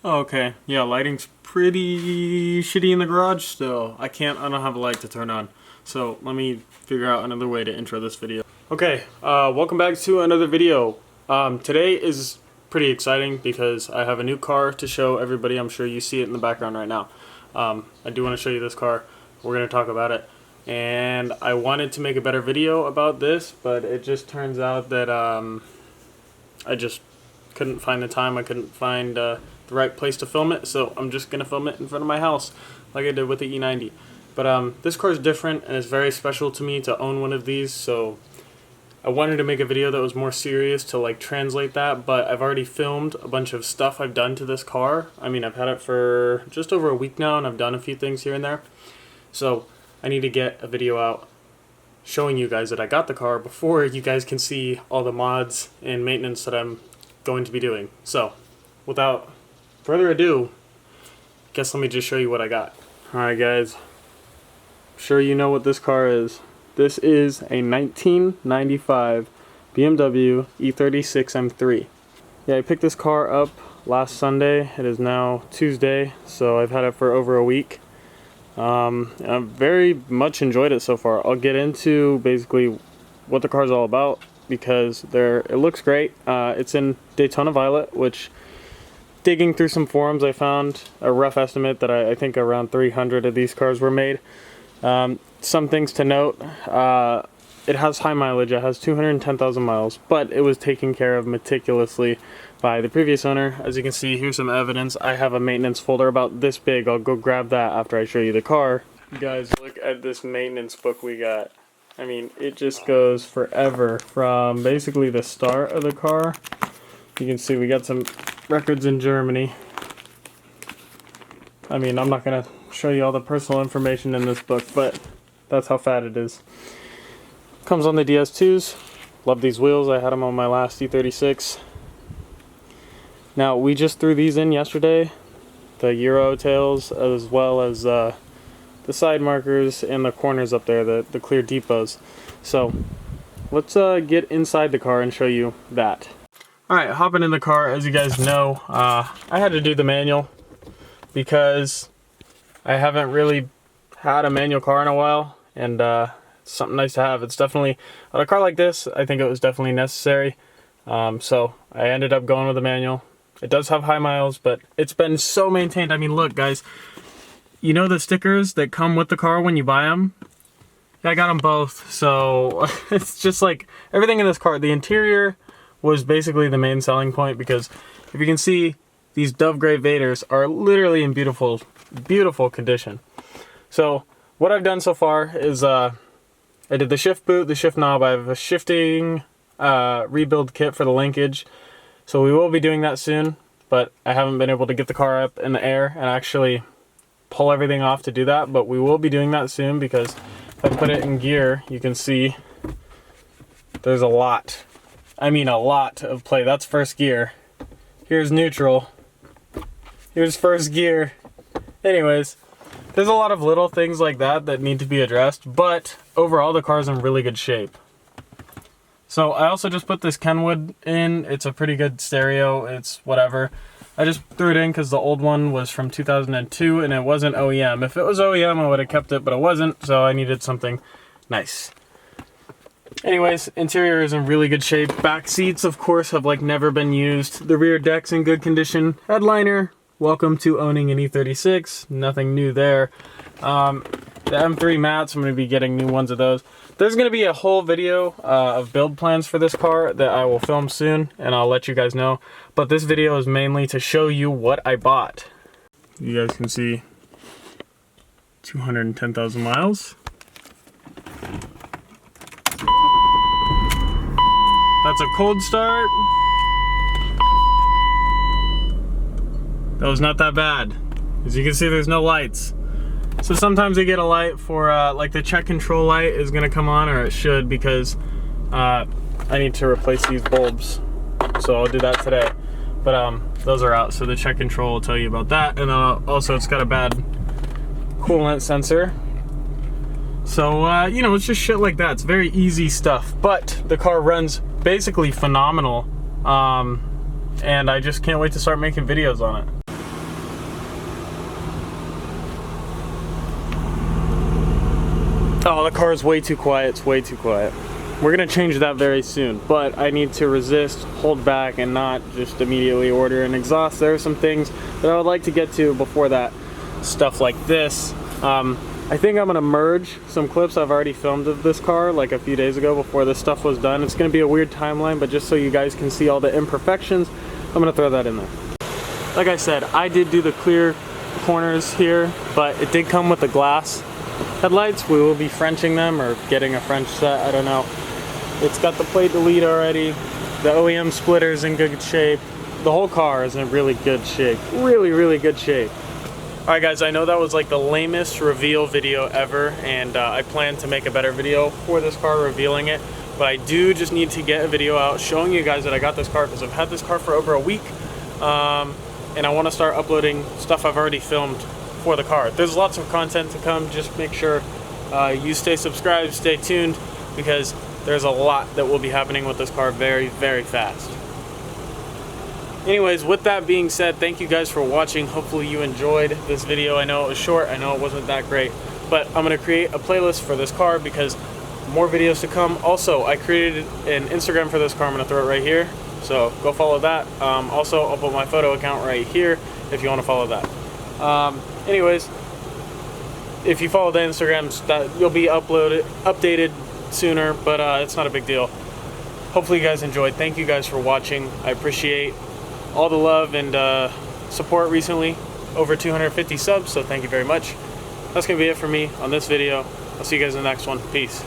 Okay, yeah, lighting's pretty shitty in the garage still. I don't have a light to turn on. So let me figure out another way to intro this video. Okay, welcome back to another video. Today is pretty exciting because I have a new car to show everybody. I'm sure you see it in the background right now. I do want to show you this car. We're going to talk about it. And I wanted to make a better video about this, but it just turns out that I just couldn't find the time. I couldn't find the right place to film it, so I'm just going to film it in front of my house like I did with the E90. But this car is different and it's very special to me to own one of these, so I wanted to make a video that was more serious to like translate that, but I've already filmed a bunch of stuff I've done to this car. I mean, I've had it for just over a week now and I've done a few things here and there. So I need to get a video out showing you guys that I got the car before you guys can see all the mods and maintenance that I'm going to be doing. So without further ado, guess let me just show you what I got. Alright guys, I'm sure you know what this car is. This is a 1995 BMW E36 M3. Yeah, I picked this car up last Sunday. It is now Tuesday, so I've had it for over a week. I've very much enjoyed it so far. I'll get into basically what the car is all about because it looks great. It's in Daytona Violet, which, digging through some forums, I found a rough estimate that I think around 300 of these cars were made. Some things to note, it has high mileage. It has 210,000 miles, but it was taken care of meticulously by the previous owner. As you can see, here's some evidence. I have a maintenance folder about this big. I'll go grab that after I show you the car. You guys, look at this maintenance book we got. I mean, it just goes forever from basically the start of the car. You can see we got some records in Germany. I mean, I'm not gonna show you all the personal information in this book, but that's how fat it is. Comes on the DS2s. Love these wheels. I had them on my last E36. Now, we just threw these in yesterday, the Euro tails, as well as the side markers and the corners up there, the clear depots. So let's get inside the car and show you that. Alright, hopping in the car. As you guys know, I had to do the manual because I haven't really had a manual car in a while, and it's something nice to have. It's definitely, on a car like this, I think it was definitely necessary. So I ended up going with a manual. It does have high miles, but it's been so maintained. I mean, look guys, you know the stickers that come with the car when you buy them? I got them both, so it's just like everything in this car. The interior was basically the main selling point because if you can see, these Dove Gray Vaders are literally in beautiful, beautiful condition. So what I've done so far is I did the shift boot, the shift knob. I have a shifting rebuild kit for the linkage. So we will be doing that soon, but I haven't been able to get the car up in the air and actually pull everything off to do that, but we will be doing that soon because if I put it in gear, you can see there's a lot. I mean a lot of play. That's first gear. Here's neutral. Here's first gear. Anyways, there's a lot of little things like that that need to be addressed, but overall the car's in really good shape. So I also just put this Kenwood in. It's a pretty good stereo. It's whatever. I just threw it in because the old one was from 2002 and it wasn't OEM. If it was OEM, I would have kept it, but it wasn't, so I needed something nice. Anyways, interior is in really good shape. Back seats, of course, have like never been used. The rear deck's in good condition. Headliner, welcome to owning an E36. Nothing new there. The M3 mats, I'm going to be getting new ones of those. There's going to be a whole video of build plans for this car that I will film soon, and I'll let you guys know. But this video is mainly to show you what I bought. You guys can see 210,000 miles. That's a cold start. That was not that bad. As you can see, there's no lights. So sometimes I get a light for, like the check control light is gonna come on, or it should, because I need to replace these bulbs. So I'll do that today. But those are out, so the check control will tell you about that. And also it's got a bad coolant sensor. So, you know, it's just shit like that. It's very easy stuff. But the car runs basically phenomenal. And I just can't wait to start making videos on it. Oh, the car is way too quiet. It's way too quiet. We're gonna change that very soon, but I need to resist, hold back, and not just immediately order an exhaust. There are some things that I would like to get to before that. Stuff like this. I think I'm gonna merge some clips I've already filmed of this car like a few days ago before this stuff was done. It's gonna be a weird timeline, but just so you guys can see all the imperfections, I'm gonna throw that in there. Like I said, I did do the clear corners here, but it did come with the glass headlights. We will be Frenching them or getting a French set, I don't know. It's got the plate delete already. The OEM splitter's in good shape. The whole car is in really good shape. Really, really good shape. Alright guys, I know that was like the lamest reveal video ever, and I plan to make a better video for this car revealing it, but I do just need to get a video out showing you guys that I got this car because I've had this car for over a week, and I want to start uploading stuff I've already filmed for the car. There's lots of content to come. Just make sure you stay subscribed, stay tuned, because there's a lot that will be happening with this car very, very fast. Anyways, with that being said, thank you guys for watching. Hopefully you enjoyed this video. I know it was short, I know it wasn't that great, but I'm gonna create a playlist for this car because more videos to come. Also, I created an Instagram for this car. I'm gonna throw it right here, so go follow that. Also, I'll put my photo account right here if you wanna follow that. Anyways, if you follow the Instagrams, that you'll be updated sooner, but it's not a big deal. Hopefully you guys enjoyed. Thank you guys for watching. I appreciate all the love and support recently. Over 250 subs, so thank you very much. That's gonna be it for me on this video. I'll see you guys in the next one. Peace.